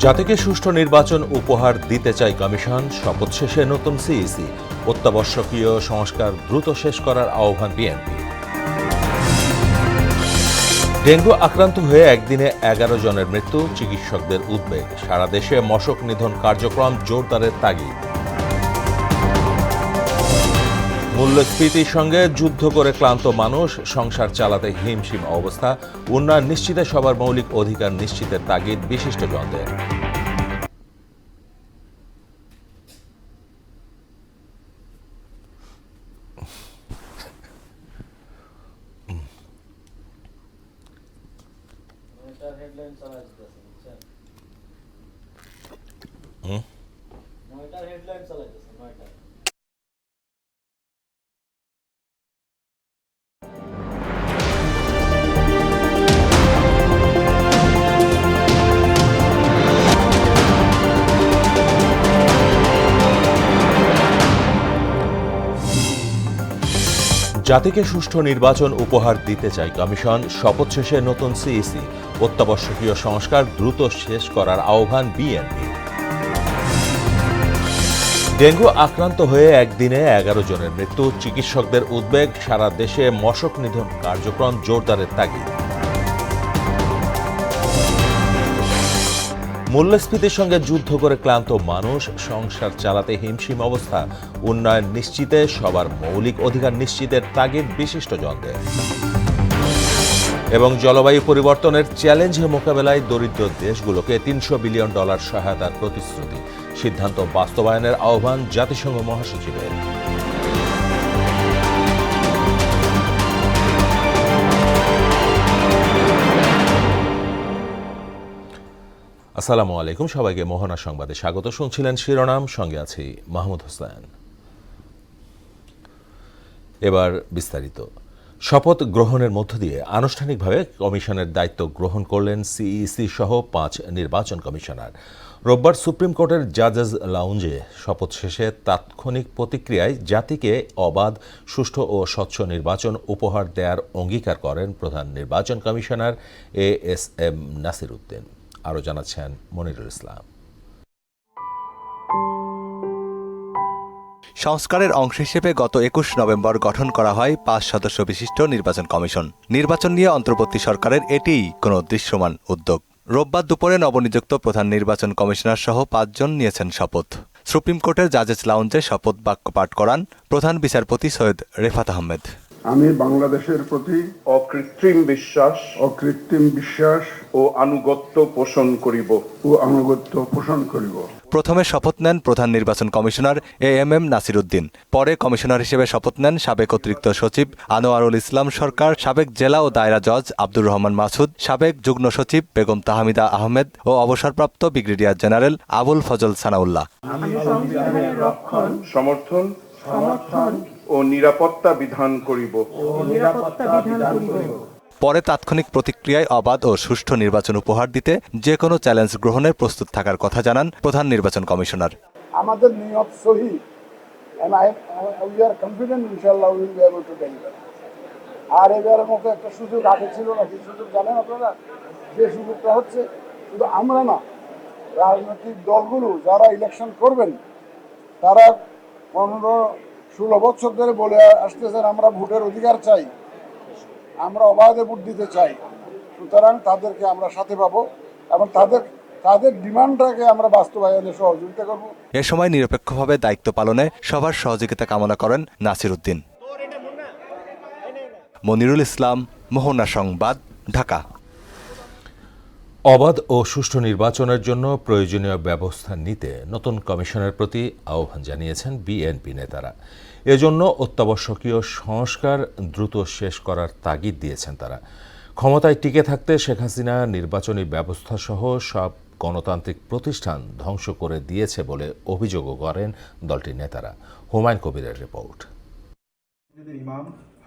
জাতিকে সুষ্ঠু নির্বাচন উপহার দিতে চায় কমিশন, শপথ শেষে নতুন সিইসি, অত্যাবশ্যকীয় সংস্কার দ্রুত শেষ করার আহ্বান বিএনপি। ডেঙ্গু আক্রান্ত হয়ে একদিনে 11 জনের মৃত্যু, চিকিৎসকদের উদ্বেগ, সারা দেশে মশক নিধন কার্যক্রম জোরদারের তাগিদ। মূল্যস্ফীতির সঙ্গে যুদ্ধ করে ক্লান্ত মানুষ, সংসার চালাতে হিমশিম অবস্থা, উন্নয়ন নিশ্চিতে সবার মৌলিক অধিকার নিশ্চিতের তাগিদ বিশিষ্টজনদের। জাতিকে সুষ্ঠু নির্বাচন উপহার দিতে চায় কমিশন, শপথ শেষে নতুন সিইসি, অত্যাবশ্যকীয় সংস্কার দ্রুত শেষ করার আহ্বান বিএনপি। ডেঙ্গু আক্রান্ত হয়ে একদিনে 11 জনের মৃত্যু, চিকিৎসকদের উদ্বেগ, সারা দেশে মশক নিধন কার্যক্রম জোরদারের তাগিদ। মূল্যস্ফীতির সঙ্গে যুদ্ধ করে ক্লান্ত মানুষ, সংসার চালাতে হিমশিম অবস্থা, উন্নয়ন নিশ্চিতে সবার মৌলিক অধিকার নিশ্চিতের তাগিদ বিশিষ্টজনদের। এবং জলবায়ু পরিবর্তনের চ্যালেঞ্জের মোকাবেলায় দরিদ্র দেশগুলোকে $300 বিলিয়ন সহায়তার প্রতিশ্রুতি, সিদ্ধান্ত বাস্তবায়নের আহ্বান জাতিসংঘ মহাসচিবের। আসসালামু আলাইকুম, সবাইকে মোহনা সংবাদে স্বাগত। শুনছিলেন শিরোনাম, সঙ্গে আছি মাহমুদ হোসেন। এবার বিস্তারিত। শপথ গ্রহণের মধ্য দিয়ে আনুষ্ঠানিকভাবে কমিশনের দায়িত্ব গ্রহণ করলেন সিইসি সহ 5 নির্বাচন কমিশনার। রোববার সুপ্রিম কোর্টের জাজেস লাউঞ্জে শপথ শেষে তাৎক্ষণিক প্রতিক্রিয়ায় জাতিকে অবাধ, সুষ্ঠু ও স্বচ্ছ নির্বাচন উপহার দেওয়ার অঙ্গীকার করেন প্রধান নির্বাচন কমিশনার ASM নাসির উদ্দিন। আরও জানাচ্ছেন মনিরুল ইসলাম। সংস্কারের অংশ হিসেবে গত 21 নভেম্বর গঠন করা হয় 5 সদস্য বিশিষ্ট নির্বাচন কমিশন। নির্বাচন নিয়ে অন্তর্বর্তী সরকারের এটিই কোনো দৃশ্যমান উদ্যোগ। রোববার দুপুরে নবনিযুক্ত প্রধান নির্বাচন কমিশনার সহ 5 জন নিয়েছেন শপথ। সুপ্রিম কোর্টের জাজেস লাউঞ্জে শপথ বাক্য পাঠ করান প্রধান বিচারপতি সৈয়দ রেফাত আহমেদ। আমি বাংলাদেশের প্রতি অকৃত্রিম বিশ্বাস ও আনুগত্য পোষণ করিব। প্রথমে শপথ নেন প্রধান নির্বাচন কমিশনার AMM নাসির উদ্দিন। পরে কমিশনার হিসেবে শপথ নেন সাবেক অতিরিক্ত সচিব আনোয়ারুল ইসলাম সরকার, সাবেক জেলা ও দায়রা জজ আব্দুর রহমান মাসুদ, সাবেক যুগ্ম সচিব বেগম তাহমিদা আহমেদ ও অবসরপ্রাপ্ত ব্রিগেডিয়ার জেনারেল আবুল ফজল সানাউল্লাহ। সমর্থন ও নিরাপত্তা বিধান করিব। পরে তাৎক্ষণিক প্রতিক্রিয়ায় অবাধ ও সুষ্ঠু নির্বাচন উপহার দিতে যে কোনো চ্যালেঞ্জ গ্রহণের প্রস্তুত থাকার কথা জানান প্রধান নির্বাচন কমিশনার। আমাদের নিয়ত সহি, and we are confident inshallah we will be able to deliver. আর এবারের মতো একটা সুযোগ আগে ছিল না, কি সুযোগ জানেন আপনারা? যে সুযোগটা হচ্ছে শুধু আমরা না, রাজনৈতিক দলগুলো যারা ইলেকশন করবেন তারা 15-16 বছর ধরে বলে আসতেছেন আমরা ভোটের অধিকার চাই, আমরা অবাধে ভোট দিতে চাই। সুতরাং তাদেরকে আমরা সাথে পাবো এবং তাদের ডিমান্ডটাকে আমরা বাস্তবায়নে সহযোগিতা করব। এ সময় নিরপেক্ষভাবে দায়িত্ব পালনে সবার সহযোগিতা কামনা করেন নাসির উদ্দিন। মনিরুল ইসলাম, মোহনা সংবাদ, ঢাকা। অবাধ ও সুষ্ঠু নির্বাচনের জন্য প্রয়োজনীয় ব্যবস্থা নিতে নতুন কমিশনের প্রতি আহ্বান জানিয়েছেন বিএনপি নেতারা। এজন্য অত্যাবশ্যকীয় সংস্কার দ্রুত শেষ করার তাগিদ দিয়েছেন তারা। ক্ষমতায় টিকে থাকতে শেখ হাসিনা নির্বাচনী ব্যবস্থাসহ সব গণতান্ত্রিক প্রতিষ্ঠান ধ্বংস করে দিয়েছে বলে অভিযোগও করেন দলটির নেতারা। হুমায়ুন কবিরের রিপোর্ট।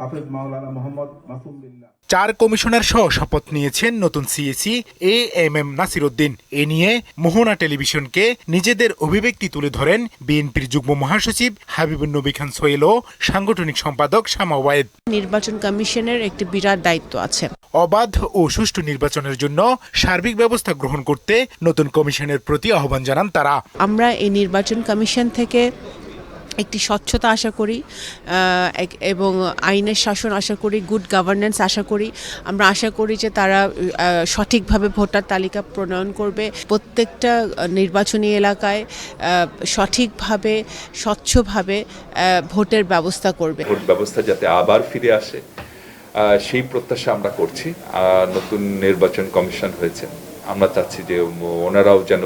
হাফেজ মাওলানা মোহাম্মদ মাসুম বিল্লাহ। 4 কমিশনার সহ শপথ নিয়েছেন নতুন সিএসি AMM নাসির উদ্দিন। এ নিয়ে মোহনা টেলিভিশনকে নিজেদের অভিব্যক্তি তুলে ধরেন বিএনপির যুগ্ম মহাসচিব হাবিবুন নবী খান সোহেল ও সাংগঠনিক সম্পাদক শামা ওয়ায়েদ। নির্বাচন কমিশনের একটি বিরাট দায়িত্ব আছে। অবাধ ও সুষ্ঠু নির্বাচনের জন্য সার্বিক ব্যবস্থা গ্রহণ করতে নতুন কমিশনের প্রতি আহ্বান জানান তারা। আমরা এই নির্বাচন কমিশন থেকে একটি স্বচ্ছতা আশা করি এবং আইনের শাসন আশা করি, গুড গভর্নেন্স আশা করি। আমরা আশা করি যে তারা সঠিকভাবে ভোটার তালিকা প্রণয়ন করবে, প্রত্যেকটা নির্বাচনী এলাকায় সঠিকভাবে স্বচ্ছভাবে ভোটের ব্যবস্থা করবে। ভোট ব্যবস্থা যাতে আবার ফিরে আসে সেই প্রত্যাশা আমরা করছি। নতুন নির্বাচন কমিশন হয়েছে, আমরা চাচ্ছি যে ওনারাও যেন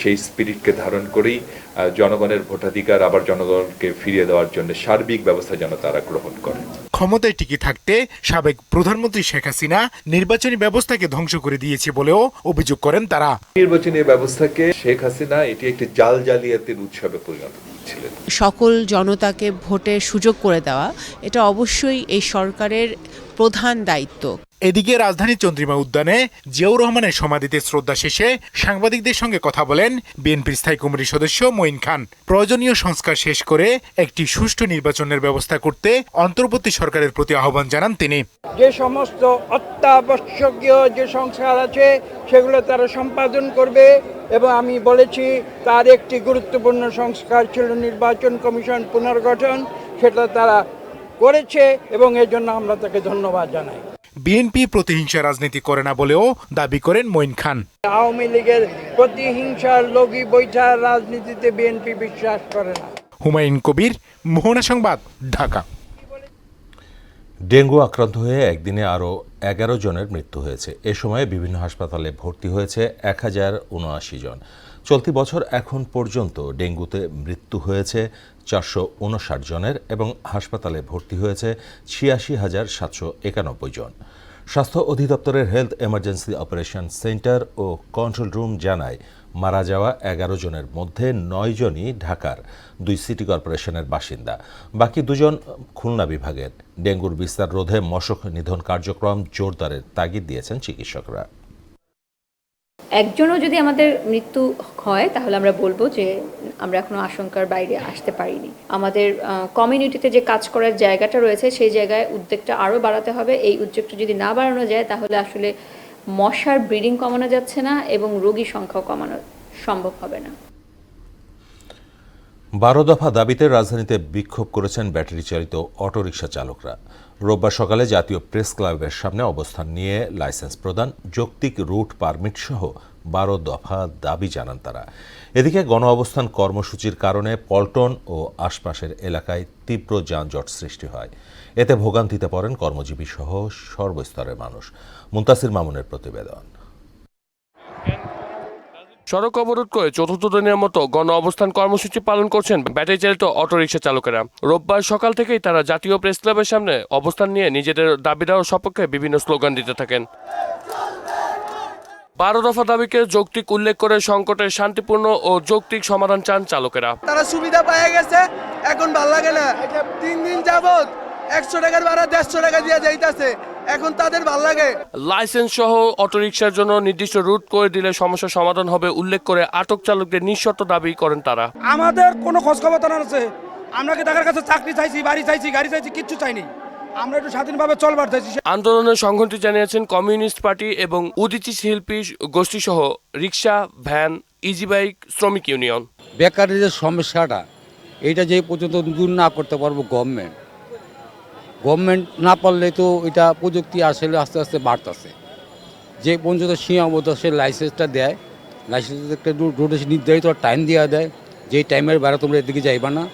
সেই স্পিরিটকে ধারণ করেই জনগণের ভোটাধিকার আবার জনগণকে ফিরিয়ে দেওয়ার জন্য সার্বিক ব্যবস্থা যেন তারা গ্রহণ করে। ক্ষমতায় টিকে থাকতে সাবেক প্রধানমন্ত্রী শেখ হাসিনা নির্বাচনী ব্যবস্থাকে ধ্বংস করে দিয়েছে বলেও অভিযোগ করেন তারা। নির্বাচনী ব্যবস্থাকে শেখ হাসিনা এটি একটি জাল জালিয়াতির উৎসবে পরিণত ছিলেন। সকল জনতাকে ভোটের সুযোগ করে দেওয়া এটা অবশ্যই এই সরকারের প্রধান দায়িত্ব। এদিকে রাজধানীর চন্দ্রিমা উদ্যানে জিয়াউর রহমানের সমাধিতে শ্রদ্ধা শেষে সাংবাদিকদের সঙ্গে কথা বলেন বিএনপির স্থায়ী কমিটির সদস্য মঈন খান। প্রয়োজনীয় সংস্কার শেষ করে একটি সুষ্ঠু নির্বাচনের ব্যবস্থা করতে অন্তর্বর্তী সরকারের প্রতি আহ্বান জানান তিনি। যে সমস্ত অত্যাবশ্যকীয় যে সংস্কার আছে সেগুলো তারা সম্পাদন করবে এবং আমি বলেছি তার একটি গুরুত্বপূর্ণ সংস্কার ছিল নির্বাচন কমিশন পুনর্গঠন, সেটা তারা করেছে এবং এর জন্য আমরা তাকে ধন্যবাদ জানাই। বিএনপি প্রতিহিংসা রাজনীতি করে না বলেও দাবি করেন মঈন খান। আওয়ামী লীগের প্রতিহিংসার লগি বৈঠার রাজনীতিতে বিএনপি বিশ্বাস করে না। হুমায়ুন কবির, মোহনা সংবাদ, ঢাকা। ডেঙ্গু আক্রান্ত হয়ে একদিনে আরও 11 জনের মৃত্যু হয়েছে। এ সময় বিভিন্ন হাসপাতালে ভর্তি হয়েছে 1079 জন। চলতি বছর এখন পর্যন্ত ডেঙ্গুতে মৃত্যু হয়েছে 459 জনের এবং হাসপাতালে ভর্তি হয়েছে 86,791 জন। স্বাস্থ্য অধিদপ্তরের হেলথ এমার্জেন্সি অপারেশন সেন্টার ও কন্ট্রোল রুম জানায় মারা যাওয়া 11 জনের মধ্যে 9 জনই ঢাকার 2 সিটি কর্পোরেশনের বাসিন্দা, বাকি 2 জন খুলনা বিভাগের। ডেঙ্গুর বিস্তার রোধে মশক নিধন কার্যক্রম জোরদারের তাগিদ দিয়েছেন চিকিৎসকরা। একজনও যদি আমাদের মৃত্যু হয় তাহলে আমরা বলবো যে আমরা এখনো আশঙ্কার বাইরে আসতে পারিনি। আমাদের কমিউনিটিতে যে কাজ করার জায়গাটা রয়েছে সেই জায়গায় উদ্যোগটা আরও বাড়াতে হবে। এই উদ্যোগটা যদি না বাড়ানো যায় তাহলে আসলে মশার ব্রিডিং কমানো যাচ্ছে না এবং রোগী সংখ্যাও কমানো সম্ভব হবে না। 12 দফা দাবিতে রাজধানীতে বিক্ষোভ করেছেন ব্যাটারি চালিত অটোরিকশা চালকরা। রোববার সকালে জাতীয় প্রেস ক্লাবের সামনে অবস্থান নিয়ে লাইসেন্স প্রদান, যৌক্তিক রুট পারমিট সহ 12 দফা দাবি জানান তারা। এদিকে গণ অবস্থান কর্মসূচির কারণে পল্টন ও আশপাশের এলাকায় তীব্র যানজট সৃষ্টি হয়। এতে ভোগান্তিতে পড়েন কর্মজীবী সহ সর্বস্তরের মানুষ। মুনতাসির মামুনের প্রতিবেদন। সড়ক অবরোধ করে চতুর্থ দিনের মতো গণ অবস্থান কর্মসূচি পালন করছেন ব্যাটারি চালিত অটোরিকশা চালকেরা। রোববার সকাল থেকেই তারা জাতীয় প্রেস ক্লাবের সামনে অবস্থান নিয়ে নিজেদের দাবি দেওয়ার সপক্ষে বিভিন্ন স্লোগান দিতে থাকেন। 12 দফা দাবিকে যৌক্তিক উল্লেখ করে সংকটের শান্তিপূর্ণ ও যৌক্তিক সমাধান চান চালকেরা। তারা সুবিধা পেয়ে গেছে, এখন ভাল লাগে না। 3 দিন যাবত 100 টাকার ভাড়া 150 টাকা দিয়ে যাইতাছে, এখন তাদের ভাল লাগে। লাইসেন্স সহ অটোরিকশার জন্য নির্দিষ্ট রুট করে দিলে সমস্যার সমাধান হবে উল্লেখ করে আটক চালকদের নিঃশর্ত দাবি করেন তারা। আমাদের কোনো খোঁজ খবর না আছে, আমরা কি তাদের কাছে চাকরি চাইছি, বাড়ি চাইছি, গাড়ি চাইছি, কিচ্ছু চাইনি। আমরা একটু স্বাধীনভাবে চলবার চাইছি। আন্দোলনের সংহতি জানিয়েছেন কমিউনিস্ট পার্টি এবং উদীচী শিল্পী গোষ্ঠী সহ রিক্সা, ভ্যান, ইজি বাইক শ্রমিক ইউনিয়ন। বেকারের যে সমস্যাটা, এইটা যে পর্যন্ত দূর না করতে পারবো গভর্নমেন্ট না পারলে তো এটা প্রযুক্তি আসলে আস্তে আস্তে বাড়তেছে। যে পর্যন্ত সীমাবদ্ধ সে লাইসেন্সটা দেয়, লাইসেন্স একটা রোডে নির্ধারিত টাইম দেওয়া দেয়, যেই টাইমের বাইরে তোমরা এদিকে যাইবা না,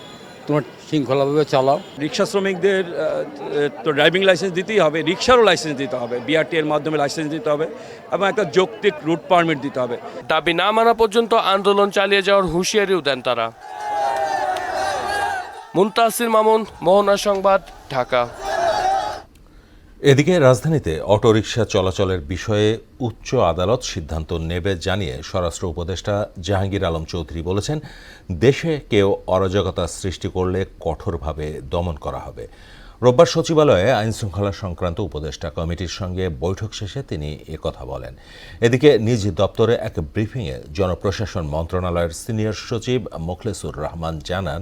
তোমার শৃঙ্খলাভাবে চালাও। রিক্সা শ্রমিকদের তো ড্রাইভিং লাইসেন্স দিতেই হবে, রিক্সারও লাইসেন্স দিতে হবে, বিআরটি এর মাধ্যমে লাইসেন্স দিতে হবে এবং একটা যৌক্তিক রুট পারমিট দিতে হবে। দাবি না মানা পর্যন্ত আন্দোলন চালিয়ে যাওয়ার হুঁশিয়ারিও দেন তারা। মুনতাসির মামুন, মোহনা সংবাদ, ঢাকা। এদিকে রাজধানীতে অটোরিকশা চলাচলের বিষয়ে উচ্চ আদালত সিদ্ধান্ত নেবে জানিয়ে স্বরাষ্ট্র উপদেষ্টা জাহাঙ্গীর আলম চৌধুরী বলেছেন, দেশে কেউ অরাজকতা সৃষ্টি করলে কঠোরভাবে দমন করা হবে। রোববার সচিবালয়ে আইনশৃঙ্খলা সংক্রান্ত উপদেষ্টা কমিটির সঙ্গে বৈঠক শেষে তিনি একথা বলেন। এদিকে নিজ দপ্তরে এক ব্রিফিংয়ে জনপ্রশাসন মন্ত্রণালয়ের সিনিয়র সচিব মোখলেসুর রহমান জানান,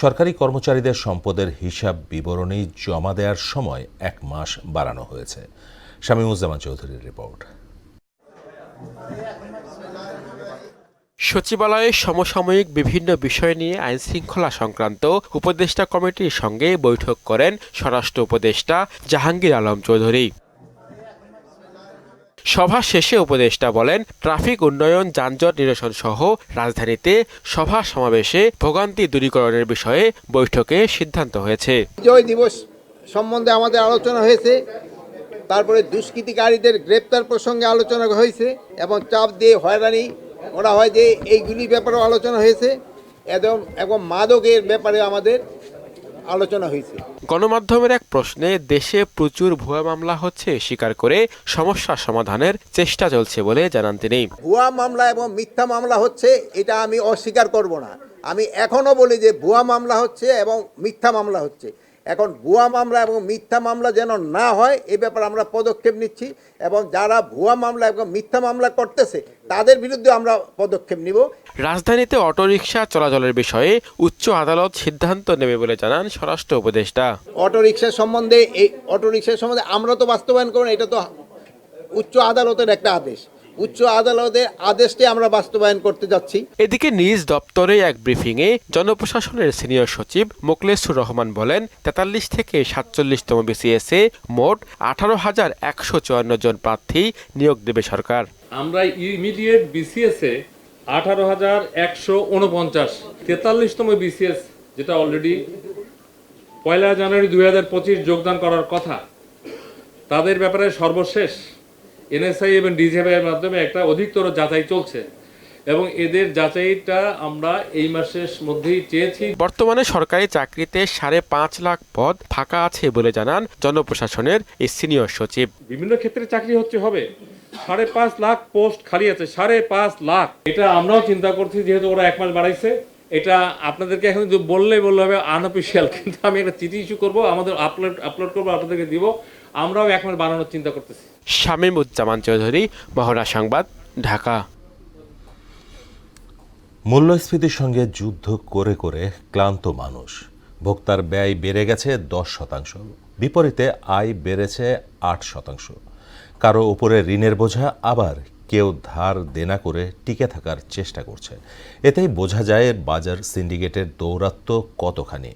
সরকারি কর্মচারীদের সম্পদের হিসাব বিবরণী জমা দেওয়ার সময় 1 মাস বাড়ানো হয়েছে। শামীমুজ্জামান চৌধুরীর রিপোর্ট। সচিবালয়ে সমসাময়িক বিভিন্ন বিষয় নিয়ে আইনশৃঙ্খলা সংক্রান্ত উপদেষ্টা কমিটির সঙ্গে বৈঠক করেন স্বরাষ্ট্র উপদেষ্টা জাহাঙ্গীর আলম চৌধুরী। সভা শেষে উপদেষ্টা বলেন, ট্রাফিক উন্নয়ন, যানজট নিরসন সহ রাজধানীতে সভা সমাবেশে ভোগান্তি দূরীকরণের বিষয়ে বৈঠকে সিদ্ধান্ত হয়েছে। বিজয় দিবস সম্বন্ধে আমাদের আলোচনা হয়েছে, তারপরে দুষ্কৃতিকারীদের গ্রেপ্তার প্রসঙ্গে আলোচনা হয়েছে এবং চাপ দিয়ে হয়রানি ওরা হয় যে এইগুলির ব্যাপারেও আলোচনা হয়েছে এবং মাদকের ব্যাপারে আমাদের আলোচনা হয়েছে। গণমাধ্যমের এক প্রশ্নে দেশে প্রচুর ভুয়া মামলা হচ্ছে স্বীকার করে সমস্যা সমাধানের চেষ্টা চলছে বলে জানান তিনি। ভুয়া মামলা এবং মিথ্যা মামলা হচ্ছে, এটা আমি অস্বীকার করব না। আমি এখনো বলি যে ভুয়া মামলা হচ্ছে এবং মিথ্যা মামলা হচ্ছে। এখন ভুয়া মামলা এবং মিথ্যা মামলা যেন না হয় এ ব্যাপারে আমরা পদক্ষেপ নিচ্ছি এবং যারা ভুয়া মামলা এবং মিথ্যা মামলা করতেছে তাদের বিরুদ্ধে আমরা পদক্ষেপ নিব। রাজধানীতে অটোরিকশা চলাচলের বিষয়ে উচ্চ আদালত সিদ্ধান্ত নেবে বলে জানান স্বরাষ্ট্র উপদেষ্টা। অটোরিকশা সম্বন্ধে আমরা তো বাস্তবায়ন করব, এটা তো উচ্চ আদালতের একটা আদেশ। উচ্চ আদালতের আদেশটি আমরা বাস্তবায়ন করতে যাচ্ছি। এদিকে নিজ দপ্তরে এক ব্রিফিংয়ে জনপ্রশাসনের সিনিয়র সচিব মোখলেসুর রহমান বলেন, 43 থেকে 47তম বিসিএসে মোট 18,154 জন প্রার্থী নিয়োগ দেবে সরকার। আমরা ইমিডিয়েট বিসিএসে 18,149, 43তম বিসিএস যেটা অলরেডি 1 জানুয়ারি 2025 যোগদান করার কথা, তাদের ব্যাপারে সর্বশেষ এনএসআই এবং ডিজিএফআই এর মাধ্যমে একটা অধিকতর যাচাই চলছে এবং এদের যাচাইটা আমরা এই মাসের মধ্যেই চেয়েছি। বর্তমানে সরকারি চাকরিতে 5.5 লাখ পদ ফাঁকা আছে বলে জানান জনপ্রশাসনের এই সিনিয়র সচিব। বিভিন্ন ক্ষেত্রে চাকরি হবে 5.5 লাখ পোস্ট খালি আছে, 5.5 লাখ। এটা আমরাও চিন্তা করছি, যেহেতু ওরা 1 মাস বাড়াইছে। এটা আপনাদেরকে এখন বললে হবে আনঅফিসিয়াল, কিন্তু আমি একটা চিঠি ইস্যু করবো, আমাদের আপলোড করবো, আপনাদেরকে দিব। আমরাও 1 মাস বাড়ানোর চিন্তা করতেছি। শামীমুজ্জামান চৌধুরী, মহড়া সংবাদ, ঢাকা। মূল্যস্ফীতির সঙ্গে যুদ্ধ করে করে ক্লান্ত মানুষ। ভোক্তার ব্যয় বেড়ে গেছে 10%, বিপরীতে আয় বেড়েছে 8%। কারো উপরে ঋণের বোঝা, আবার কেউ ধার দেনা করে টিকে থাকার চেষ্টা করছে। এতেই বোঝা যায় বাজার সিন্ডিকেটের দৌরাত্ম্য কতখানি।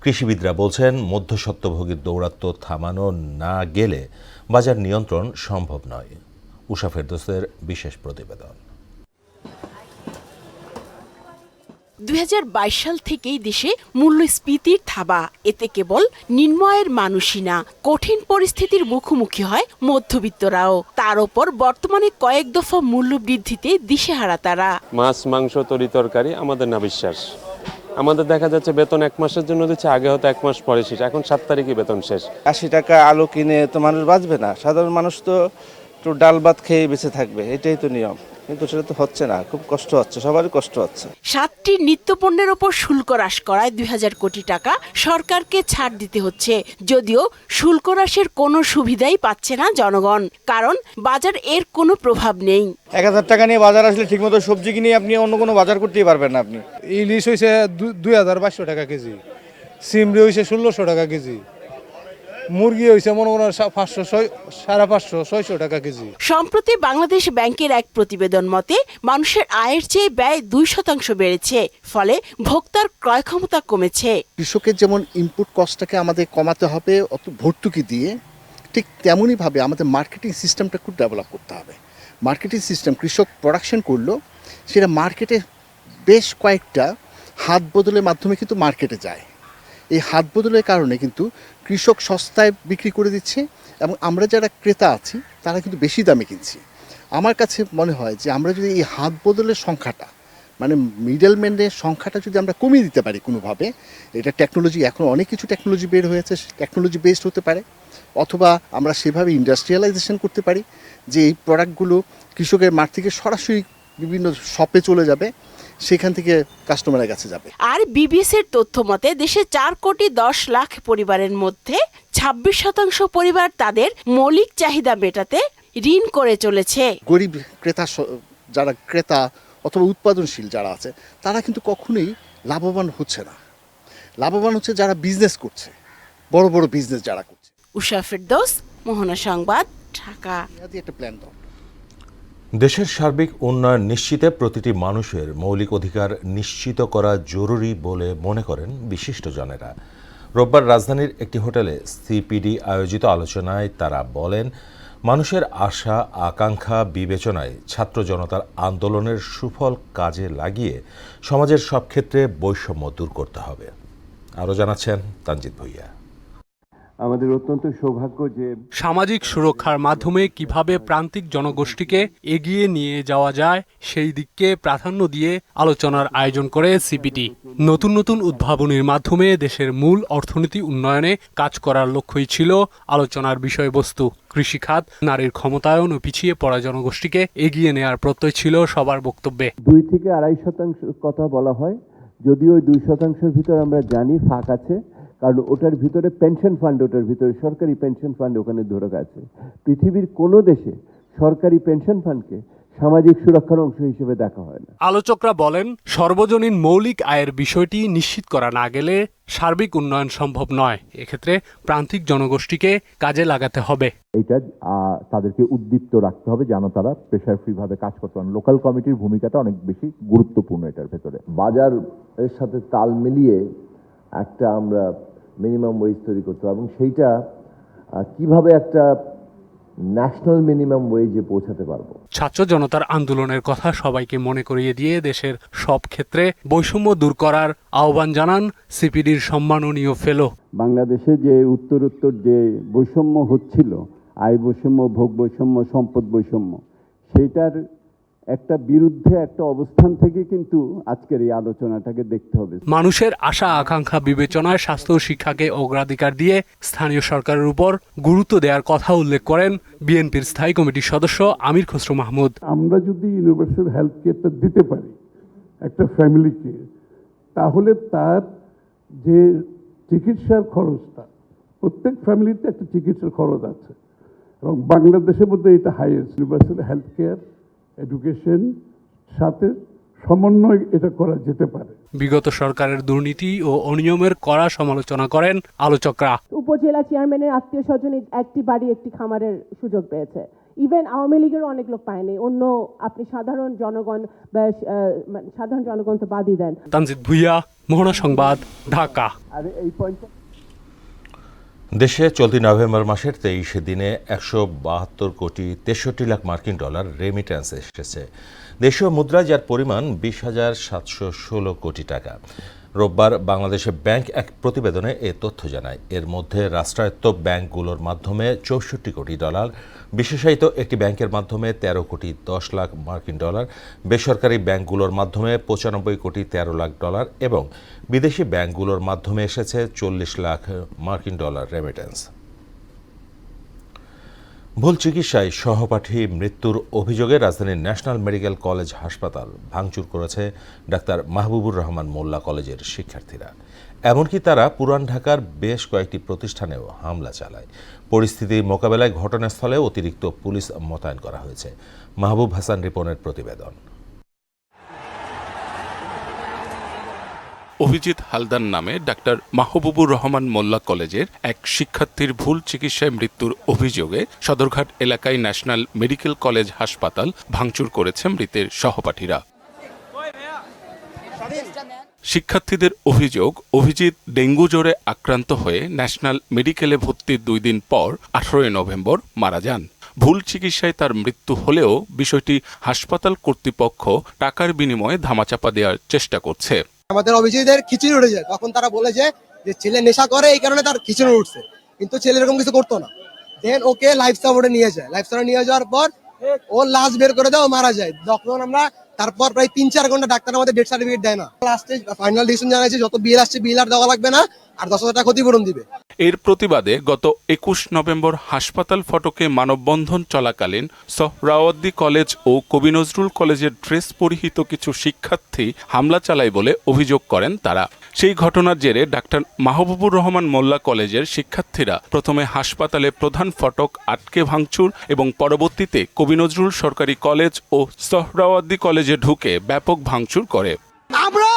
কৃষিবিদরা বলছেন, মধ্যস্বত্বভোগীর দৌরাত্ম্য থামানো না গেলে বাজার নিয়ন্ত্রণ সম্ভব নয়। উষা ফেরদৌসের বিশেষ প্রতিবেদন। 2022 সাল থেকেই দেশে মূল্যস্ফীতির থাবা। এতে কেবল নিম্ন আয়ের মানুষই না, কঠিন পরিস্থিতির মুখোমুখি হয় মধ্যবিত্তরাও। তার উপর বর্তমানে কয়েক দফা মূল্য বৃদ্ধিতে দিশেহারা তারা। মাছ, মাংস, তরি তরকারি আমাদের না বিশ্বাস। আমাদের দেখা যাচ্ছে বেতন 1 মাসের জন্য দিচ্ছে, আগে হয়তো 1 মাস পরে শেষ, এখন 7 তারিখে বেতন শেষ। 80 টাকা আলু কিনে তো মানুষ বাঁচবে না, সাধারণ মানুষ তো একটু ডাল ভাত খেয়ে বেঁচে থাকবে, এটাই তো নিয়ম। কিন্তু সেটা তো হচ্ছে না, খুব কষ্ট হচ্ছে, সবারই কষ্ট হচ্ছে। 7টি নিত্যপণ্যের ওপর শুল্ক হ্রাস করায় 2000 কোটি টাকা সরকারকে ছাড় দিতে হচ্ছে। যদিও শুল্ক হ্রাসের কোনো সুবিধাই পাচ্ছে না জনগণ, কারণ বাজার এর কোনো প্রভাব নেই। 1000 টাকা নিয়ে বাজার আসলে ঠিকমতো সবজি কিনে আপনি অন্য কোনো বাজার করতেই পারবেন না। আপনি ইলিশ হয়েছে 2200 টাকা কেজি, সিমড়ি হয়েছে 1600 টাকা কেজি, মুরগি হয়েছে মনে করেন 550-600 টাকা কেজি। সম্প্রতি বাংলাদেশ ব্যাংকের এক প্রতিবেদন মতে মানুষের আয়ের চেয়ে ব্যয় 2% বেড়েছে, ফলে ভোক্তার ক্রয় ক্ষমতা কমেছে। কৃষকের যেমন ইনপুট কস্টটাকে আমাদের কমাতে হবে অত ভর্তুকি দিয়ে, ঠিক তেমনইভাবে আমাদের মার্কেটিং সিস্টেমটা একটু ডেভেলপ করতে হবে। মার্কেটিং সিস্টেম, কৃষক প্রোডাকশন করলো, সেটা মার্কেটে বেশ কয়েকটা হাত বদলের মাধ্যমে কিন্তু মার্কেটে যায়। এই হাত বদলের কারণে কিন্তু কৃষক সস্তায় বিক্রি করে দিচ্ছে এবং আমরা যারা ক্রেতা আছি তারা কিন্তু বেশি দামে কিনছি। আমার কাছে মনে হয় যে আমরা যদি এই হাত বদলের সংখ্যাটা, মানে মিডলম্যানের সংখ্যাটা যদি আমরা কমিয়ে দিতে পারি কোনোভাবে, এটা টেকনোলজি, এখন অনেক কিছু টেকনোলজি বের হয়েছে, টেকনোলজি বেসড হতে পারে, অথবা আমরা সেভাবে ইন্ডাস্ট্রিয়ালাইজেশন করতে পারি যে এই প্রোডাক্টগুলো কৃষকের মাঠ থেকে সরাসরি বিভিন্ন শপে চলে যাবে সেখান থেকে কাস্টমারের কাছে যাবে। আর বিবিসির তথ্য মতে দেশে 4,10,00,000 পরিবারের মধ্যে 26% পরিবার তাদের মৌলিক চাহিদা মেটাতে ঋণ করে চলেছে। গরিব যারা ক্রেতা অথবা উৎপাদনশীল যারা আছে তারা কিন্তু কখনোই লাভবান হচ্ছে না। লাভবান হচ্ছে যারা বিজনেস করছে, বড় বড় বিজনেস যারা করছে। উষা ফেরদৌস, মোহনা সংবাদ, ঢাকা। একটা প্ল্যান দাও। দেশের সার্বিক উন্নয়ন নিশ্চিতে প্রতিটি মানুষের মৌলিক অধিকার নিশ্চিত করা জরুরি বলে মনে করেন বিশিষ্টজনেরা। রোববার রাজধানীর একটি হোটেলে সিপিডি আয়োজিত আলোচনায় তারা বলেন, মানুষের আশা আকাঙ্ক্ষা বিবেচনায় ছাত্র জনতার আন্দোলনের সুফল কাজে লাগিয়ে সমাজের সব ক্ষেত্রে বৈষম্য দূর করতে হবে। আরও জানাচ্ছেন তানজিদ ভুইয়া। আমাদের অত্যন্ত সৌভাগ্য যে সামাজিক সুরক্ষার মাধ্যমে কিভাবে প্রান্তিক জনগোষ্ঠীকে এগিয়ে নিয়ে যাওয়া যায় সেই দিককে প্রাধান্য দিয়ে আলোচনার আয়োজন করে সিপিডি। নতুন নতুন উদ্ভাবনীর মাধ্যমে দেশের মূল অর্থনীতি উন্নয়নে কাজ করার লক্ষ্যই ছিল আলোচনার বিষয়বস্তু। কৃষিখাত, নারীর ক্ষমতায়ন ও পিছিয়ে পড়া জনগোষ্ঠীকে এগিয়ে নেওয়ার প্রত্যয় ছিল সবার বক্তব্যে। 2 থেকে 2.5% কথা বলা হয়, যদিও 2%-এর ভিতর আমরা জানি ফাঁক আছে, কারণ ওটার ভিতরে পেনশন ফান্ড, ওটার ভিতরে সরকারি পেনশন ফান্ড ওখানে ধরে আছে। পৃথিবীর কোনো দেশে সরকারি পেনশন ফান্ডকে সামাজিক সুরক্ষার অংশ হিসেবে দেখা হয় না। আলোচকরা বলেন, সর্বজনীন মৌলিক আয়ের বিষয়টি নিশ্চিত করা না গেলে সার্বিক উন্নয়ন সম্ভব নয়। এক্ষেত্রে প্রান্তিক জনগোষ্ঠীকে কাজে লাগাতে হবে। এটা তাদেরকে উদ্দীপ্ত রাখতে হবে যেন তারা প্রেশার ফ্রি ভাবে কাজ করতে পারেন। লোকাল কমিটির ভূমিকাটা অনেক বেশি গুরুত্বপূর্ণ এটার ভেতরে। বাজার এর সাথে তাল মিলিয়ে একটা আমরা মিনিমাম ওয়েজ তৈরি করতে হবে এবং সেইটা কিভাবে একটা ন্যাশনাল মিনিমাম ওয়েজে পৌঁছাতে পারবো। ছাত্র জনতার আন্দোলনের কথা সবাইকে মনে করিয়ে দিয়ে দেশের সব ক্ষেত্রে বৈষম্য দূর করার আহ্বান জানান সিপিডির সম্মাননীয় ফেলো। বাংলাদেশে যে উত্তরোত্তর যে বৈষম্য হচ্ছিল, আয় বৈষম্য, ভোগ বৈষম্য, সম্পদ বৈষম্য, সেইটার একটা বিরুদ্ধে একটা অবস্থান থেকে কিন্তু আজকের এই আলোচনাটাকে দেখতে হবে। মানুষের আশা আকাঙ্ক্ষা বিবেচনায় স্বাস্থ্য ও শিক্ষাকে অগ্রাধিকার দিয়ে স্থানীয় সরকারের উপর গুরুত্ব দেওয়ার কথা উল্লেখ করেন বিএনপির স্থায়ী কমিটির সদস্য আমির খসরু মাহমুদ। আমরা যদি ইউনিভার্সাল হেলথ কেয়ারটা দিতে পারি একটা ফ্যামিলিকে, তাহলে তার যে চিকিৎসার খরচটা, প্রত্যেক ফ্যামিলিতে একটা চিকিৎসার খরচ আছে এবং বাংলাদেশের মধ্যে এটা highest. Universal health care, education সাথে সমন্বয় এটা করা যেতে পারে। বিগত সরকারের দুর্নীতি ও অনিয়মের কড়া সমালোচনা করেন আলোচকরা। উপজেলা চেয়ারম্যানের আত্মীয় স্বজন একটি বাড়ি একটি খামারের সুযোগ পেয়েছে। ইভেন আওয়ামী লীগের অনেক লোক পায়নি। অন্য আপনি সাধারণ জনগণ তো বাদই দেন। তানজিদ ভুইয়া, মোহনা সংবাদ, ঢাকা। দেশে চলতি নভেম্বর মাসের 23 দিনে 172 কোটি 63 লাখ মার্কিন ডলার রেমিট্যান্স এসেছে। দেশীয় মুদ্রায় যার পরিমাণ 20,716 কোটি টাকা। রোববার বাংলাদেশের ব্যাংক এক প্রতিবেদনে এ তথ্য জানায়। এর মধ্যে রাষ্ট্রায়ত্ত ব্যাংকগুলোর মাধ্যমে 64 কোটি ডলার, বিশেষায়িত একটি ব্যাংকের মাধ্যমে 13 কোটি 10 লাখ মার্কিন ডলার, বেসরকারি ব্যাংকগুলোর মাধ্যমে 95 কোটি 13 লাখ ডলার এবং বিদেশি ব্যাংকগুলোর মাধ্যমে এসেছে 40 লাখ মার্কিন ডলার রেমিট্যান্স। ভুল চিকিৎসায় সহপাঠী মৃত্যুর অভিযোগে রাজধানীর ন্যাশনাল মেডিকেল কলেজ হাসপাতাল ভাঙচুর করেছে ডাক্তার মাহবুবুর রহমান মোল্লা কলেজের শিক্ষার্থীরা। এমনকি তারা পুরান ঢাকার বেশ কয়েকটি প্রতিষ্ঠানেও হামলা চালায়। পরিস্থিতি মোকাবেলায় ঘটনাস্থলে অতিরিক্ত পুলিশ মোতায়েন করা হয়েছে। মাহবুব হাসান রিপনের প্রতিবেদন। অভিজিৎ হালদার নামে ডাক্তার মাহবুবুর রহমান মোল্লা কলেজের এক শিক্ষার্থীর ভুল চিকিৎসায় মৃত্যুর অভিযোগে সদরঘাট এলাকায় ন্যাশনাল মেডিকেল কলেজ হাসপাতাল ভাঙচুর করেছে মৃতের সহপাঠীরা। শিক্ষার্থীদের অভিযোগ, অভিজিৎ ডেঙ্গু জ্বরে আক্রান্ত হয়ে ন্যাশনাল মেডিকেলে ভর্তির 2 দিন পর 18 নভেম্বর মারা যান। ভুল চিকিৎসায় তার মৃত্যু হলেও বিষয়টি হাসপাতাল কর্তৃপক্ষ টাকার বিনিময়ে ধামাচাপা দেওয়ার চেষ্টা করছে। আমাদের অভিজিতের খিচুড়ি উঠে যায়, তখন তারা বলেছে যে ছেলে নেশা করে এই কারণে তার খিচুড়ি উঠছে, কিন্তু ছেলে এরকম কিছু করতো না। দেন ওকে লাইফ সাপোর্টে নিয়ে যায়। লাইফ সাপোর্টে নিয়ে যাওয়ার পর ও লাশ বের করে দেয়, ও মারা যায়। তখন আমরা তারপর প্রায় 3-4 ঘন্টা ডাক্তার আমাদের ডেথ সার্টিফিকেট দেয় না। লাস্টে ফাইনাল ডিসিশন জানাইছে যত বিল আসছে বিল আর দেওয়া লাগবে না, আর 10,000 টাকা ক্ষতিপূরণ দিবে। এর প্রতিবাদে গত ২১ নভেম্বর হাসপাতাল ফটকে মানববন্ধন চলাকালীন সোহরাওয়ার্দী কলেজ ও কবি নজরুল কলেজের ড্রেস পরিহিত কিছু শিক্ষার্থী হামলা চালায় বলে অভিযোগ করেন তারা। সেই ঘটনার জেরে ডাক্তার মাহবুবুর রহমান মোল্লা কলেজের শিক্ষার্থীরা প্রথমে হাসপাতালে প্রধান ফটক আটকে ভাঙচুর এবং পরবর্তীতে কবি নজরুল সরকারি কলেজ ও সোহরাওয়ার্দী কলেজে ঢুকে ব্যাপক ভাঙচুর করে। আমরা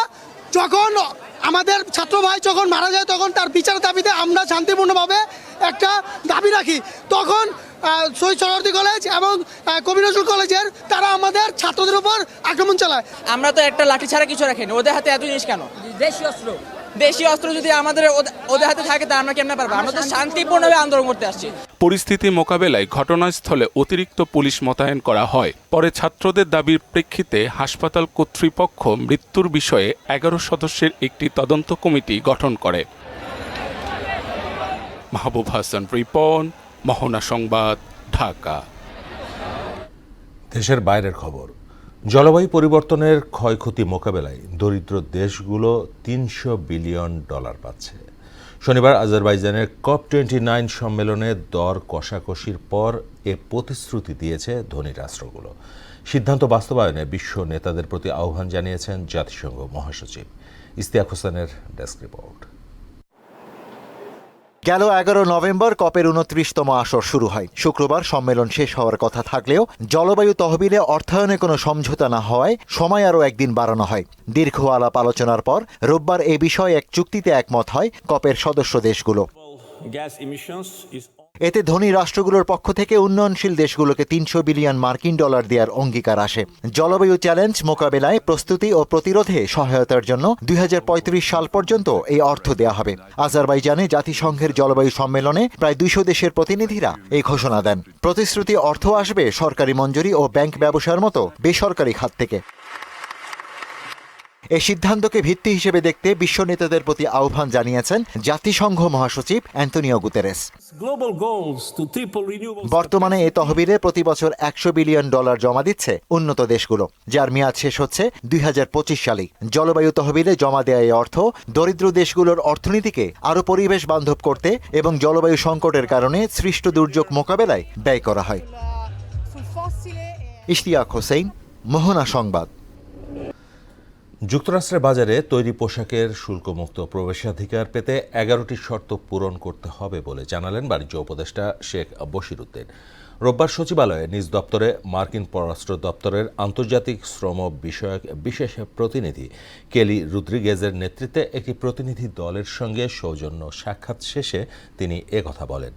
যখন আমাদের ছাত্র ভাই যখন মারা যায় তখন তার বিচারের দাবিতে আমরা শান্তিপূর্ণভাবে একটা দাবি রাখি, তখন শহীদ সোহরাওয়ার্দী কলেজ এবং কবি নজরুল কলেজের তারা আমাদের ছাত্রদের উপর আক্রমণ চালায়। আমরা তো একটা লাঠি ছাড়া কিছু রাখিনি, ওদের হাতে এত জিনিস কেন? দেশীয় অস্ত্র যদি আমাদের ওদের হাতে থাকে তা আমরা কেমনে পারবো? আমরা তো শান্তিপূর্ণভাবে আন্দোলন করতে আসছি। পরিস্থিতি মোকাবেলায় ঘটনাস্থলে অতিরিক্ত পুলিশ মোতায়েন করা হয়। পরে ছাত্রদের দাবির প্রেক্ষিতে হাসপাতাল কর্তৃপক্ষ মৃত্যুর বিষয়ে ১১ সদস্যের একটি তদন্ত কমিটি গঠন করে। মাহবুব হাসান রিপন, মোহনা সংবাদ, ঢাকা। দেশের বাইরের খবর। জলবায়ু পরিবর্তনের ক্ষয়ক্ষতি মোকাবেলায় দরিদ্র দেশগুলো $300 বিলিয়ন পাচ্ছে। শনিবার আজারবাইজানের COP29 সম্মেলনে দর কষাকষির পর এ প্রতিশ্রুতি দিয়েছে ধনী রাষ্ট্রগুলো। সিদ্ধান্ত বাস্তবায়নে বিশ্ব নেতাদের প্রতি আহ্বান জানিয়েছেন জাতিসংঘ মহাসচিব। ইস্তিয়াক হোসেনের ডেস্ক রিপোর্ট। গেল 11 নভেম্বর কপের 29তম আসর শুরু হয়। শুক্রবার সম্মেলন শেষ হওয়ার কথা থাকলেও জলবায়ু তহবিলে অর্থায়নে কোনো সমঝোতা না হওয়ায় সময় আরও একদিন বাড়ানো হয়। দীর্ঘ আলাপ আলোচনার পর রোববার এ বিষয়ে এক চুক্তিতে একমত হয় কপের সদস্য দেশগুলো। এতে ধনী রাষ্ট্রগুলোর পক্ষ থেকে উন্নয়নশীল দেশগুলোকে $300 বিলিয়ন দেওয়ার অঙ্গীকার আসে। জলবায়ু চ্যালেঞ্জ মোকাবেলায় প্রস্তুতি ও প্রতিরোধে সহায়তার জন্য 2035 সাল পর্যন্ত এই অর্থ দেয়া হবে। আজারবাইজানে জাতিসংঘের জলবায়ু সম্মেলনে প্রায় 200 দেশের প্রতিনিধিরা এই ঘোষণা দেন। প্রতিশ্রুতি অর্থ আসবে সরকারি মঞ্জুরি ও ব্যাংক ব্যবসার মতো বেসরকারি খাত থেকে। এই সিদ্ধান্তকে ভিত্তি হিসেবে দেখতে বিশ্ব নেতাদের প্রতি আহ্বান জানিয়েছেন জাতিসংঘ মহাসচিব অ্যান্টোনিও গুতেরেস। বর্তমানে এ তহবিলে প্রতি বছর $100 বিলিয়ন জমা দিচ্ছে উন্নত দেশগুলো, যার মেয়াদ শেষ হচ্ছে 2025 সালে। জলবায়ু তহবিলে জমা দেয়া এই অর্থ দরিদ্র দেশগুলোর অর্থনীতিকে আরও পরিবেশ বান্ধব করতে এবং জলবায়ু সংকটের কারণে সৃষ্ট দুর্যোগ মোকাবেলায় ব্যয় করা হয়। ইশতিয়াক হোসেন, মোহনা সংবাদ। যুক্তরাষ্ট্রের বাজারে তৈরি পোশাকের শুল্কমুক্ত প্রবেশাধিকার পেতে 11টি শর্ত পূরণ করতে হবে বলে জানালেন বাণিজ্য উপদেষ্টা শেখ বশিরউদ্দিন। রোববার সচিবালয়ে নিজ দপ্তরে মার্কিন পররাষ্ট্র দপ্তরের আন্তর্জাতিক শ্রম বিষয়ক বিশেষ প্রতিনিধি কেলি রুদ্রিগেজের নেতৃত্বে একটি প্রতিনিধি দলের সঙ্গে সৌজন্য সাক্ষাৎ শেষে তিনি একথা বলেন।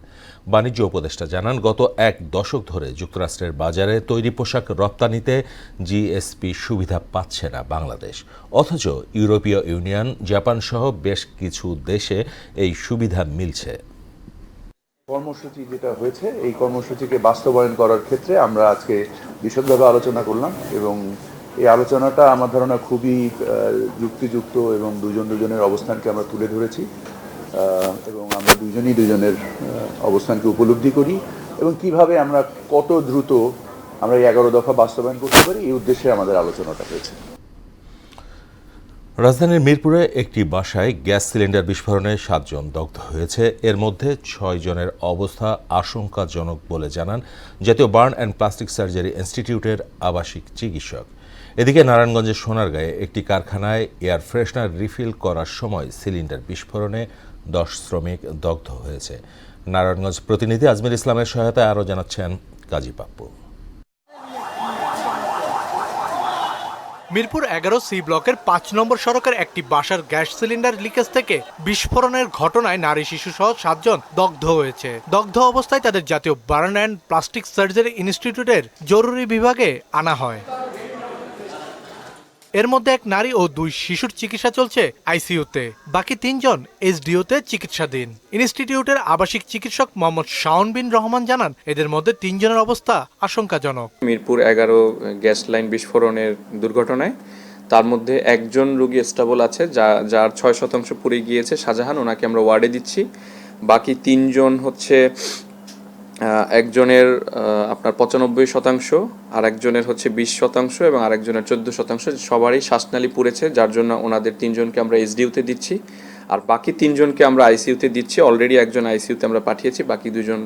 বাণিজ্য উপদেষ্টা জানান, গত 1 দশক ধরে যুক্তরাষ্ট্রের বাজারে তৈরি পোশাক রপ্তানিতে জিএসপি সুবিধা পাচ্ছে না বাংলাদেশ, অথচ ইউরোপীয় ইউনিয়ন, জাপান সহ বেশ কিছু দেশে এই সুবিধা মিলছে। কর্মসূচি যেটা হয়েছে, এই কর্মসূচিকে বাস্তবায়ন করার ক্ষেত্রে আমরা আজকে বিশদভাবে আলোচনা করলাম এবং এই আলোচনাটা আমার ধারণা খুবই যুক্তিযুক্ত এবং দুজনের অবস্থানকে আমরা তুলে ধরেছি এবং আমরা দুজনের অবস্থানকে উপলব্ধি করি এবং কিভাবে আমরা কত দ্রুত আমরা এই 11 দফা বাস্তবায়ন করতে পারি, এই উদ্দেশ্যে আমাদের আলোচনাটা হয়েছে। রাজধানীর মিরপুরে একটি বাসায় গ্যাস সিলিন্ডার বিস্ফোরণে 7 জন দগ্ধ হয়েছে। এর মধ্যে 6 জনের অবস্থা আশঙ্কাজনক বলে জানান জাতীয় বার্ন অ্যান্ড প্লাস্টিক সার্জারি ইনস্টিটিউটের আবাসিক চিকিৎসক। এদিকে নারায়ণগঞ্জের সোনারগাঁয়ে একটি কারখানায় এয়ার ফ্রেশনার রিফিল করার সময় সিলিন্ডার বিস্ফোরণে 10 শ্রমিক দগ্ধ হয়েছে। নারায়ণগঞ্জ প্রতিনিধি আজমির ইসলামের সহায়তায় আরও জানাচ্ছেন কাজী পাপ্পু। মিরপুর 11 সি ব্লকের 5 নম্বর সড়কের একটি বাসার গ্যাস সিলিন্ডার লিকেজ থেকে বিস্ফোরণের ঘটনায় নারী শিশু সহ 7 জন দগ্ধ হয়েছে। দগ্ধ অবস্থায় তাদের জাতীয় বার্ন অ্যান্ড প্লাস্টিক সার্জারি ইনস্টিটিউটের জরুরি বিভাগে আনা হয়। এর মধ্যে 1 নারী ও 2 শিশুর চিকিৎসা চলছে আইসিইউতে, বাকি 3 জন এসডিওতে চিকিৎসাধীন। ইনস্টিটিউটের আবাসিক চিকিৎসক মোহাম্মদ শাওন বিন রহমান জানান, এদের মধ্যে 3 জনের অবস্থা আশঙ্কাজনক। মিরপুর 11 গ্যাস লাইন বিস্ফোরণের দুর্ঘটনায় তার মধ্যে 1 জন রোগী স্টেবল আছে, যার 6% পুড়ে গিয়েছে, শাহজাহান, ওনাকে আমরা ওয়ার্ডে দিচ্ছি। বাকি 3 জন হচ্ছে একজনের আপনার 95%, আর একজনের হচ্ছে 20% এবং আরেকজনের 14%। সবারই শ্বাসনালী পুড়েছে, যার জন্য ওনাদের 3 জনকে আমরা এসডিইউতে দিচ্ছি। আর বাকি 3 জনকে আমরা আইসিইউতে দিচ্ছি। অলরেডি একজন আইসিইউতে আমরা পাঠিয়েছি, বাকি 2 জন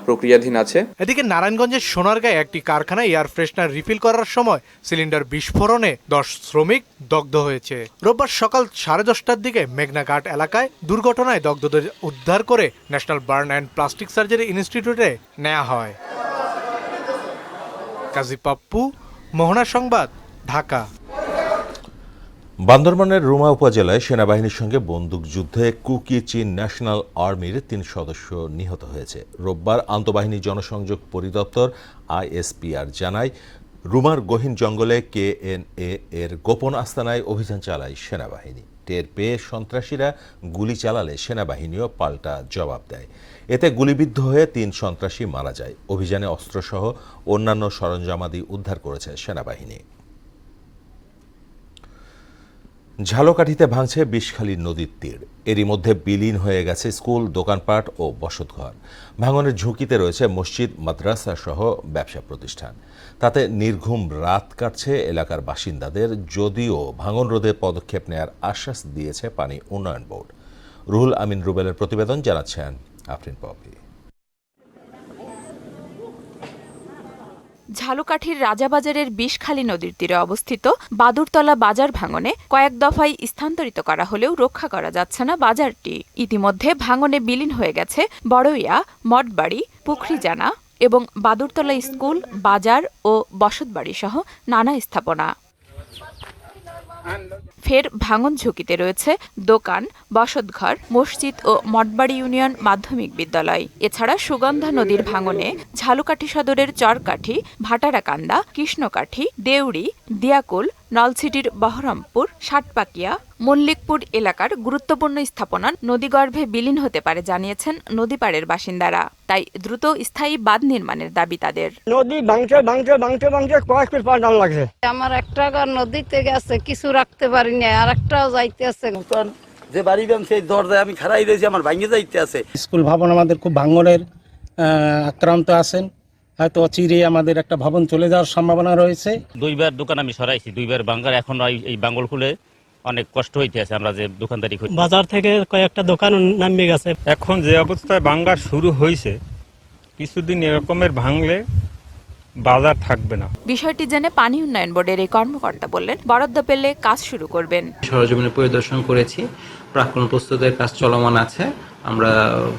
প্রক্রিয়াধীন আছে। এদিকে নারায়ণগঞ্জের সোনারগাঁয়ে একটি কারখানায় এয়ার ফ্রেশনার রিফিল করার সময় সিলিন্ডার বিস্ফোরণে 10 শ্রমিক দগ্ধ হয়েছে। রোববার সকাল 10:30টার দিকে মেঘনাঘাট এলাকায় দুর্ঘটনায় দগ্ধদের উদ্ধার করে national burn and plastic surgery ইনস্টিটিউটে নেওয়া হয়। কাজী পাপ্পু, মোহনা সংবাদ, ঢাকা। বান্দরবানের রুমা উপজেলায় সেনাবাহিনীর সঙ্গে বন্দুকযুদ্ধে কুকি চীন ন্যাশনাল আর্মির 3 সদস্য নিহত হয়েছে। রোববার আন্তঃবাহিনী জনসংযোগ পরিদপ্তর ISPR জানায়, রুমার গহীন জঙ্গলে KNA এর গোপন আস্তানায় অভিযান চালায় সেনাবাহিনী। টের পেয়ে সন্ত্রাসীরা গুলি চালালে সেনাবাহিনীও পাল্টা জবাব দেয়। এতে গুলিবিদ্ধ হয়ে 3 সন্ত্রাসী মারা যায়। অভিযানে অস্ত্রসহ অন্যান্য সরঞ্জামাদি উদ্ধার করেছে সেনাবাহিনী। ঝালকাঠিতে ভাঙছে বিষখালী নদীর তীর। এরই মধ্যে বিলীন হয়ে গেছে স্কুল, দোকানপাট ও বসতঘর। ভাঙনের ঝুঁকিতে রয়েছে মসজিদ, মাদ্রাসা সহ ব্যবসা প্রতিষ্ঠান। তাতে নির্ঘুম রাত কাটছে এলাকার বাসিন্দাদের, যদিও ভাঙন রোধে পদক্ষেপ নেয়ার আশ্বাস দিয়েছে পানি উন্নয়ন বোর্ড। রুহুল আমিন রুবেলের প্রতিবেদন, জানাচ্ছেন আফরিন পপি। ঝালকাঠির রাজাবাজারের বিষখালী নদীর তীরে অবস্থিত বাদুরতলা বাজার ভাঙনে কয়েক দফায় স্থানান্তরিত করা হলেও রক্ষা করা যাচ্ছে না বাজারটি। ইতিমধ্যে ভাঙনে বিলীন হয়ে গেছে বড়ইয়া, মঠবাড়ি, পুখরিজানা এবং বাদুরতলা স্কুল, বাজার ও বসতবাড়ি সহ নানা স্থাপনা। ফের ভাঙন ঝুঁকিতে রয়েছে দোকান, বসতঘর, মসজিদ ও মঠবাড়ি ইউনিয়ন মাধ্যমিক বিদ্যালয়। এছাড়া সুগন্ধা নদীর ভাঙনে ঝালকাঠি সদরের চরকাঠি, ভাটারাকান্দা, কৃষ্ণকাঠি, দেউড়ি, দিয়াকুল, নলছিটির বহরমপুর, ষাটপাকিয়া, মল্লিকপুর এলাকার গুরুত্বপূর্ণ স্থাপনা নদীগর্ভে বিলীন হতে পারে জানিয়েছেন নদীপাড়ের বাসিন্দারা। তাই দ্রুত স্থায়ী বাঁধ নির্মাণের দাবি তাদের। নদী ভাঙছে কয়েক ফিট পানি লাগছে। আমার একটা নদীতে গেছে, কিছু রাখতে পারিনি, আর একটাও যাইতে আছে। যে বাড়ি সেই দরজায় আমি খাড়াই রয়েছি, আমার ভাঙে যাইতে আছে। স্কুল ভবন আমাদের খুব ভাঙনের আক্রান্ত আছেন, হয়তো অচিরে আমাদের একটা ভবন চলে যাওয়ার সম্ভাবনা রয়েছে। 2বার দোকান আমি সরাইছি, 2বার ভাঙার, এখন এই বাঙ্গল খুলে অনেক কষ্ট হইতে আছে। আমরা যে দোকানদারি করি, বাজার থেকে কয়েকটা দোকান নামিয়ে গেছে। এখন যে অবস্থায় ভাঙার শুরু হয়েছে, কিছুদিন এরকমের ভাঙলে বাজার থাকবে না। বিষয়টি জেনে পানি উন্নয়ন বোর্ডের এই কর্মকর্তা বললেন, বরাদ্দ পেলে কাজ শুরু করবেন। সরজমিনে পরিদর্শন করেছি, প্রাক্কলন প্রস্তুতের কাজ চলমান আছে। আমরা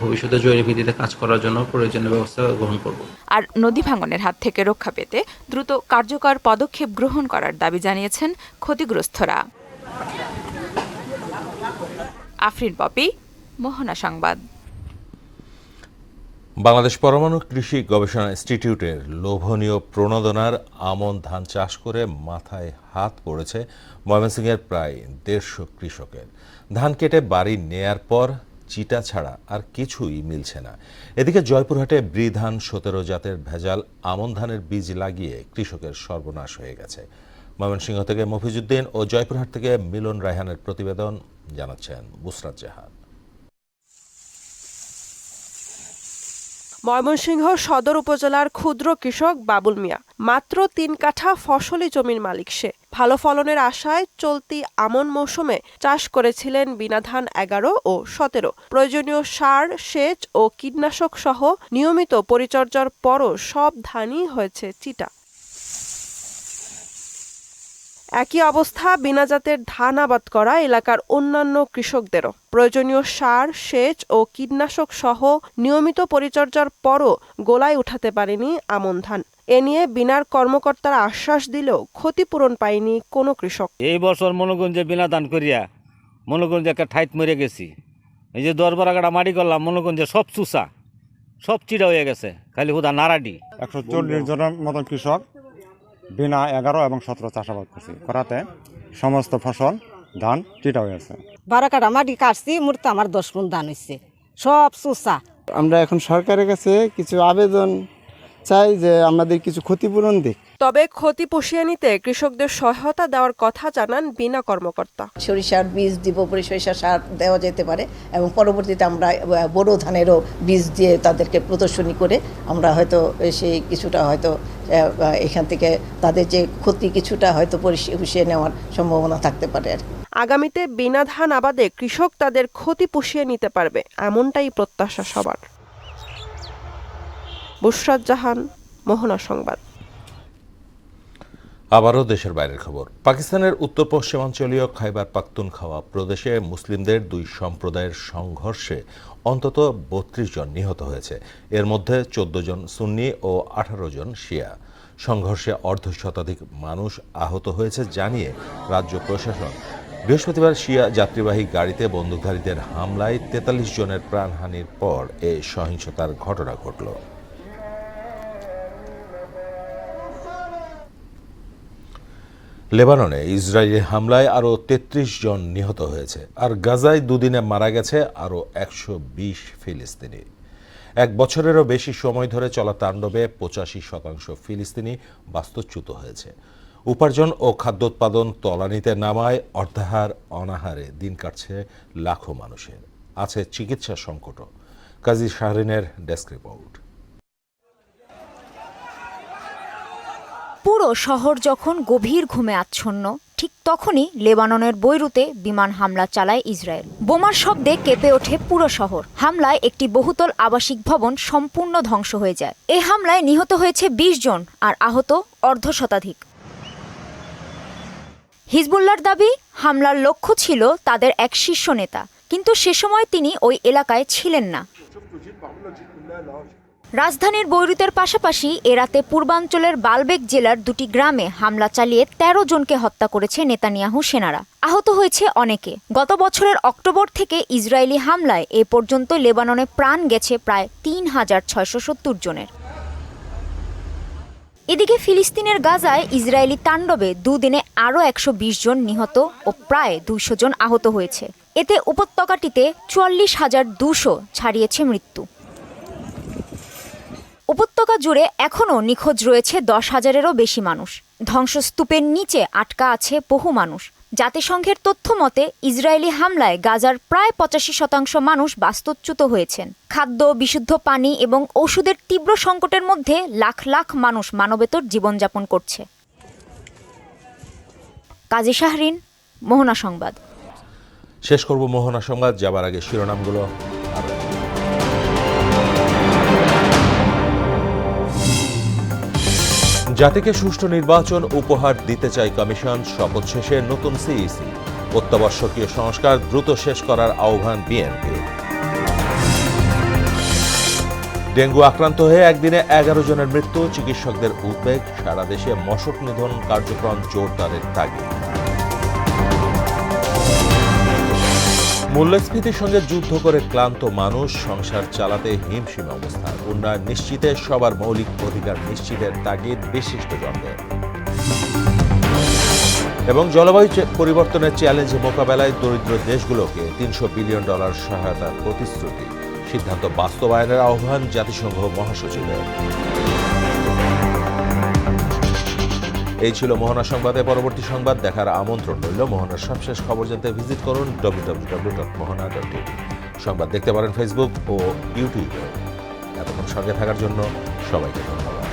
ভবিষ্যতে জরুরি ভিত্তিতে কাজ করার জন্য প্রয়োজনীয় ব্যবস্থা গ্রহণ করব। আর নদী ভাঙনের হাত থেকে রক্ষা পেতে দ্রুত কার্যকর পদক্ষেপ গ্রহণ করার দাবি জানিয়েছেন ক্ষতিগ্রস্তরা। আফরিন পপি, মোহনা সংবাদ। বাংলাদেশ পরমাণু কৃষি গবেষণা ইনস্টিটিউটের লোভনীয় প্রণোদনার আমন ধান চাষ করে মাথায় হাত পড়েছে ময়মনসিংহের প্রায় 150 কৃষকের। ধান কেটে বাড়ি নেয়ার পর চিটা ছাড়া আর কিছুই মিলছে না। এদিকে জয়পুরহাটে ব্রি ধান 17 জাতের ভেজাল আমন ধানের বীজ লাগিয়ে কৃষকের সর্বনাশ হয়ে গেছে। ময়মনসিংহ থেকে মফিজউদ্দিন ও জয়পুরহাট থেকে মিলন রায়হানের প্রতিবেদন, জানাচ্ছেন বুসরাত জাহান। ময়মনসিংহ সদর উপজেলার ক্ষুদ্র কৃষক বাবুল মিয়া মাত্র 3 কাঠা ফসলি জমির মালিক। সে ভালো ফলনের আশায় চলতি আমন মৌসুমে চাষ করেছিলেন বিনা ধান 11 ও 17। প্রয়োজনীয় সার, সেচ ও কীটনাশক সহ নিয়মিত পরিচর্যার পরও সব ধানই হয়েছে চিটা। একই অবস্থা বিনা জাতের ধান আবাদ করা এলাকার অন্যান্য কৃষকদেরও। প্রয়োজনীয় সার, সেচ ও কীটনাশক সহ নিয়মিত পরিচর্যার পরও গোলায় উঠাতে পারেনি আমন ধান। এ নিয়ে বিনার কর্মকর্তারা আশ্বাস দিলেও ক্ষতিপূরণ পায়নি কোনো কৃষক। এই বছর মনোগঞ্জে বিনা ধান করিয়া মনোগঞ্জে একটা ঠাইত মরে গেছি। এই যে 10-12 কাটা মাটি করলাম, মনোগঞ্জে সব চুষা, সব চিড়া হয়ে গেছে, খালি হুদা নারাডি। 140 জনের মতন কৃষক বিনা 11 এবং 17 চাষাবাদ করছি, করাতে সমস্ত ফসল ধান চিটা হয়ে আছে। 12 কাটা মাটি কাটছি, মূর্তে আমার 10 মণ ধান হয়েছে, সব চুষা। আমরা এখন সরকারের কাছে কিছু আবেদন চাই যে আমাদের কিছু ক্ষতিপূরণ দিক। তবে ক্ষতি পুষিয়ে নিতে কৃষকদের সহায়তা দেওয়ার কথা জানান বিনা কর্মকর্তা। সরিষার বীজ দিব, পরে সরিষার সার দেওয়া যেতে পারে এবং পরবর্তীতে আমরা বড় ধানেরও বীজ দিয়ে তাদেরকে প্রদর্শনী করে আমরা হয়তো সেই কিছুটা হয়তো এখান থেকে তাদের যে ক্ষতি কিছুটা হয়তো পুষিয়ে নেওয়ার সম্ভাবনা থাকতে পারে। আগামীতে বিনা ধান আবাদে কৃষক তাদের ক্ষতি পুষিয়ে নিতে পারবে, এমনটাই প্রত্যাশা সবার। বুশরাত জাহান, মোহনা সংবাদ। আবারও দেশের বাইরের খবর। পাকিস্তানের উত্তর পশ্চিমাঞ্চলীয় খাইবার পাখতুনখাওয়া প্রদেশে মুসলিমদের দুই সম্প্রদায়ের সংঘর্ষে অন্তত ৩২ জন নিহত হয়েছে। এর মধ্যে ১৪ জন সুন্নি ও ১৮ জন শিয়া। সংঘর্ষে অর্ধশতাধিক মানুষ আহত হয়েছে জানিয়ে রাজ্য প্রশাসন। বৃহস্পতিবার শিয়া যাত্রীবাহী গাড়িতে বন্দুকধারীদের হামলায় ৪৩ জনের প্রাণহানির পর এ সহিংসতার ঘটনা ঘটল। লেবাননে ইসরায়েলি হামলায় আরও ৩৩ জন নিহত হয়েছে, আর গাজায় দুদিনে মারা গেছে আরও ১২০ ফিলিস্তিনি। এক বছরেরও বেশি সময় ধরে চলা তাণ্ডবে ৮৫% ফিলিস্তিনি বাস্তুচ্যুত হয়েছে। উপার্জন ও খাদ্যোৎপাদন তলানিতে নামায় অর্ধাহার অনাহারে দিন কাটছে লাখো মানুষের। আছে চিকিৎসা সংকটও। কাজী শাহরিনের ডেস্ক রিপোর্ট। পুরো শহর যখন গভীর ঘুমে আচ্ছন্ন, ঠিক তখনই লেবাননের বৈরুতে বিমান হামলা চালায় ইসরায়েল। বোমার শব্দে কেঁপে ওঠে পুরো শহর। হামলায় একটি বহুতল আবাসিক ভবন সম্পূর্ণ ধ্বংস হয়ে যায়। এই হামলায় নিহত হয়েছে ২০ জন আর আহত অর্ধশতাধিক। হিজবুল্লাহর দাবি, হামলার লক্ষ্য ছিল তাদের এক শীর্ষ নেতা, কিন্তু সে সময় তিনি ওই এলাকায় ছিলেন না। রাজধানীর বৈরুতের পাশাপাশি এ রাতে পূর্বাঞ্চলের বালবেক জেলার দুটি গ্রামে হামলা চালিয়ে ১৩ জনকে হত্যা করেছে নেতানিয়াহু সেনারা। আহত হয়েছে অনেকে। গত বছরের অক্টোবর থেকে ইসরায়েলি হামলায় এ পর্যন্ত লেবাননে প্রাণ গেছে প্রায় ৩,৬৭০ জনের। এদিকে ফিলিস্তিনের গাজায় ইসরায়েলি তাণ্ডবে দুদিনে আরও ১২০ জন নিহত ও প্রায় ২০০ জন আহত হয়েছে। এতে উপত্যকাটিতে ৪৪,২০০ ছাড়িয়েছে মৃত্যু। উপত্যকা জুড়ে এখনও নিখোঁজ রয়েছে ১০,০০০-এরও বেশি মানুষ। ধ্বংসস্তূপের নিচে আটকা আছে বহু মানুষ। জাতিসংঘের তথ্য মতে ইসরায়েলি হামলায় গাজার প্রায় ৮৫% মানুষ বাস্তুচ্যুত হয়েছেন। খাদ্য, বিশুদ্ধ পানি এবং ওষুধের তীব্র সংকটের মধ্যে লাখ লাখ মানুষ মানবেতর জীবনযাপন করছে। কাজী শাহরিন, মোহনা সংবাদ। শেষ করব মোহনা সংবাদ যাবার আগে শিরোনামগুলো। জাতিকে সুষ্ঠু নির্বাচন উপহার দিতে চায় কমিশন, শপথ শেষে নতুন সিইসি। অত্যাবশ্যকীয় সংস্কার দ্রুত শেষ করার আহ্বান বিএনপি। ডেঙ্গু আক্রান্ত হয়ে একদিনে ১১ জনের মৃত্যু, চিকিৎসকদের উদ্বেগ। সারা দেশে মশক নিধন কার্যক্রম জোরদারের তাগিদ। মূল্যস্ফীতির সঙ্গে যুদ্ধ করে ক্লান্ত মানুষ, সংসার চালাতে হিমশিম অবস্থা। উন্নয়ন নিশ্চিতে সবার মৌলিক অধিকার নিশ্চিতের তাগিদ বিশিষ্টজনদের। এবং জলবায়ু পরিবর্তনের চ্যালেঞ্জ মোকাবেলায় দরিদ্র দেশগুলোকে $৩০০ বিলিয়ন সহায়তার প্রতিশ্রুতি। সিদ্ধান্ত বাস্তবায়নের আহ্বান জাতিসংঘ মহাসচিবের। এই ছিল মোহনা সংবাদে। পরবর্তী সংবাদ দেখার আমন্ত্রণ রইল। মোহনার সবশেষ খবর জানতে ভিজিট করুন www.mohana.tv। সংবাদ দেখতে পারেন ফেসবুক ও ইউটিউবে। এতক্ষণ সঙ্গে থাকার জন্য সবাইকে ধন্যবাদ।